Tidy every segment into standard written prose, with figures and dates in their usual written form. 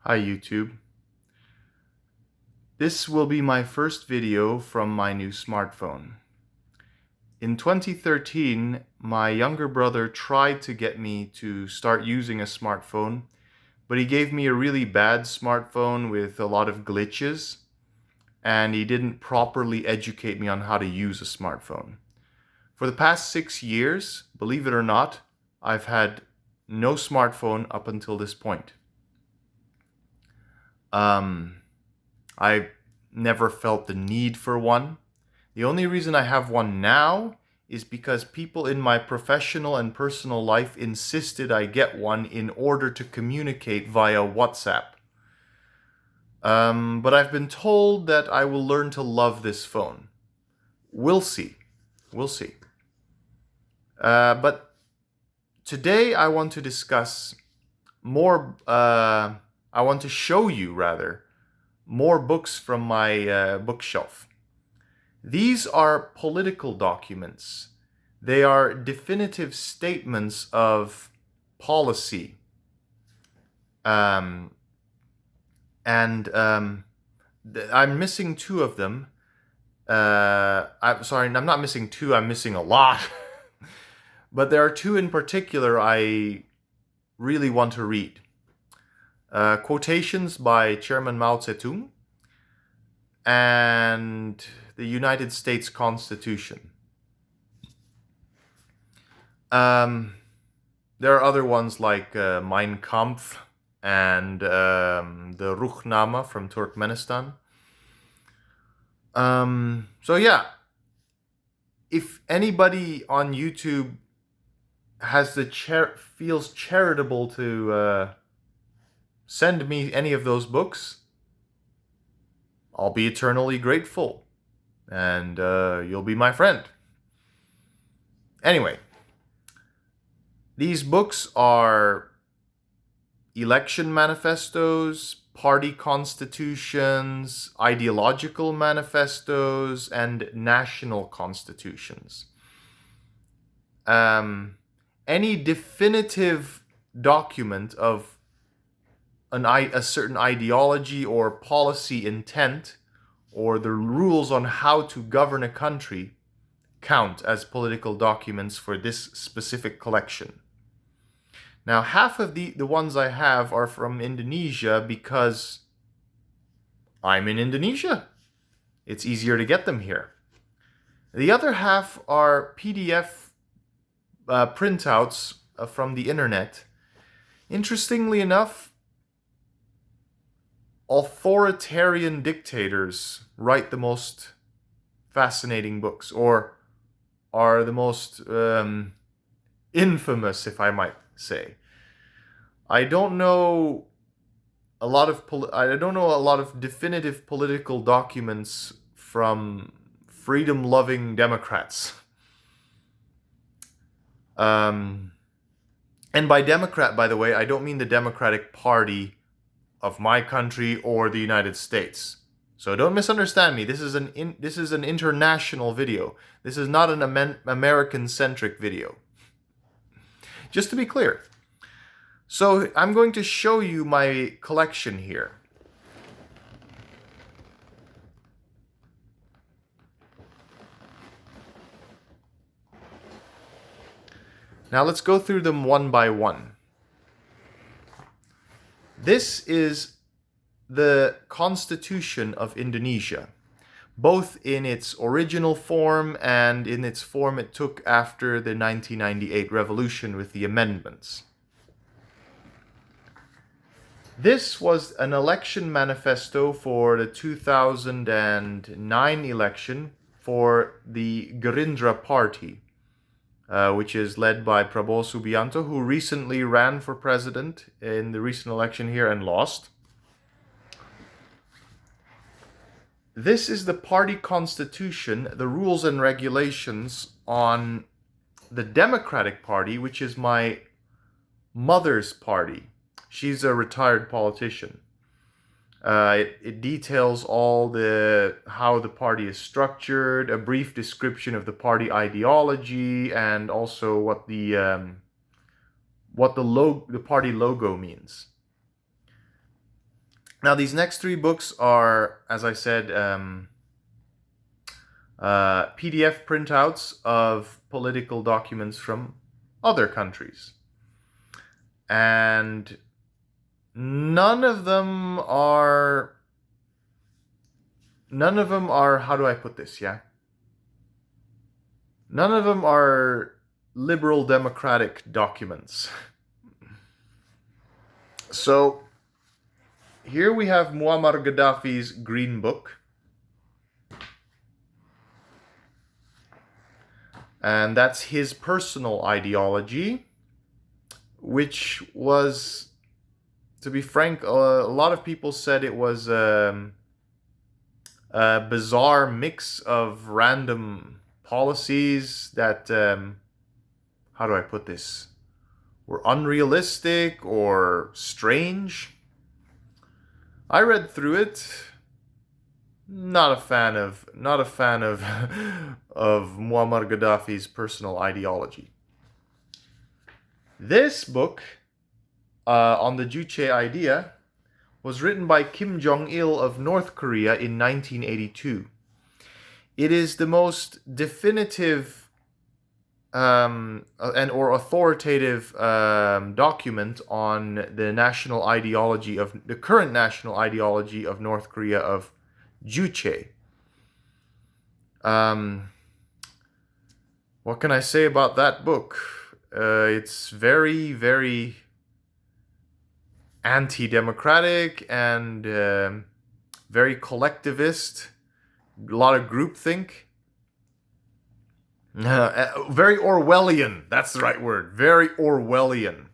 Hi YouTube. This will be my first video from my new smartphone. In 2013, my younger brother tried to get me to start using a smartphone, but he gave me a really bad smartphone with a lot of glitches, and he didn't properly educate me on how to use a smartphone. For the past 6 years, believe it or not, I've had no smartphone up until this point. I never felt the need for one. The only reason I have one now is because people in my professional and personal life insisted I get one in order to communicate via WhatsApp. But I've been told that I will learn to love this phone. We'll see. We'll see. But today I want to discuss more, I want to show you rather, more books from my bookshelf. These are political documents. They are definitive statements of policy. I'm missing two of them. I'm sorry, I'm not missing two, I'm missing a lot. But there are two in particular I really want to read. Quotations by Chairman Mao Zedong and the United States Constitution. There are other ones like Mein Kampf and the Ruhnama from Turkmenistan. So yeah, if anybody on YouTube has feels charitable to send me any of those books, I'll be eternally grateful, and you'll be my friend. Anyway, these books are election manifestos, party constitutions, ideological manifestos, and national constitutions. Any definitive document of a certain ideology or policy intent, or the rules on how to govern a country, count as political documents for this specific collection. Now, half of the ones I have are from Indonesia because I'm in Indonesia. It's easier to get them here. The other half are PDF printouts from the internet. Interestingly enough, authoritarian dictators write the most fascinating books, or are the most infamous, if I might say. I don't know a lot of definitive political documents from freedom-loving Democrats. And by Democrat, by the way, I don't mean the Democratic Party of my country or the United States. So don't misunderstand me. This is an international video. This is not an American-centric video. Just to be clear. So I'm going to show you my collection here. Now let's go through them one by one. This is the Constitution of Indonesia, both in its original form and in its form it took after the 1998 revolution with the amendments. This was an election manifesto for the 2009 election for the Gerindra Party, which is led by Prabowo Subianto, who recently ran for president in the recent election here and lost. This is the party constitution, the rules and regulations on the Democratic Party, which is my mother's party. She's a retired politician. It details all how the party is structured, a brief description of the party ideology, and also what the party logo means. Now, these next three books are, as I said, PDF printouts of political documents from other countries. And none of them are, how do I put this? Yeah. None of them are liberal democratic documents. So here we have Muammar Gaddafi's Green Book. And that's his personal ideology, which was, to be frank, a lot of people said it was a bizarre mix of random policies that, how do I put this, were unrealistic or strange. I read through it. Not a fan of of Muammar Gaddafi's personal ideology. This book on the Juche idea was written by Kim Jong-il of North Korea in 1982. It is the most definitive or authoritative document on the national ideology of the current national ideology of North Korea of Juche. What can I say about that book? It's very, very anti-democratic and very collectivist. A lot of groupthink. Very Orwellian. That's the right word. Very Orwellian.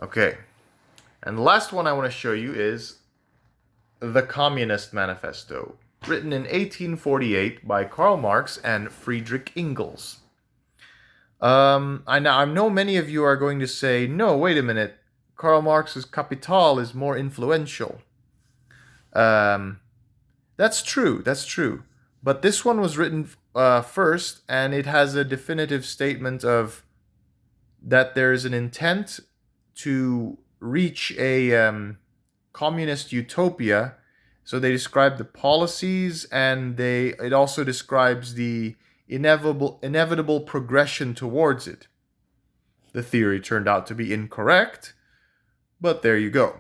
Okay. And the last one I want to show you is The Communist Manifesto, written in 1848 by Karl Marx and Friedrich Engels. I know many of you are going to say, no, wait a minute, Karl Marx's Kapital is more influential. That's true. But this one was written first, and it has a definitive statement of that there is an intent to reach a communist utopia. So they describe the policies, and it also describes the inevitable progression towards it. The theory turned out to be incorrect, but there you go.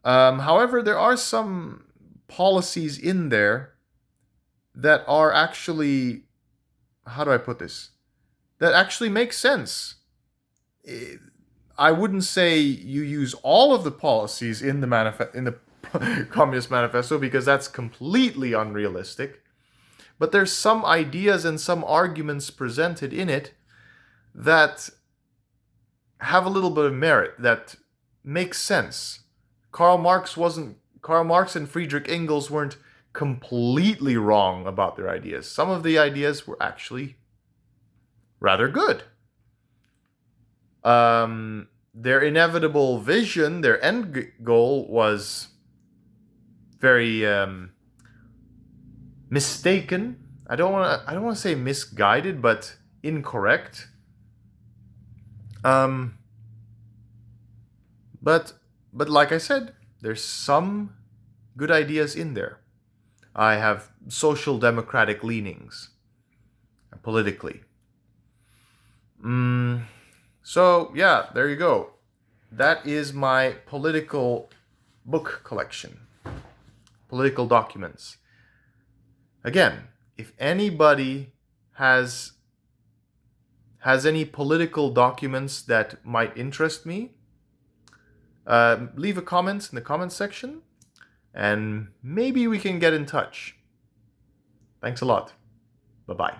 However, there are some policies in there that are actually, how do I put this? That actually make sense. I wouldn't say you use all of the policies in the Communist Manifesto, because that's completely unrealistic. But there's some ideas and some arguments presented in it that have a little bit of merit, that make sense. Karl Marx and Friedrich Engels weren't completely wrong about their ideas. Some of the ideas were actually rather good. Their inevitable vision, their end goal, was very mistaken. I don't want to say misguided, but incorrect. But like I said, there's some good ideas in there. I have social democratic leanings politically. So yeah, there you go. That is my political book collection. Political documents. Again, if anybody has any political documents that might interest me, leave a comment in the comment section, and maybe we can get in touch. Thanks a lot. Bye-bye.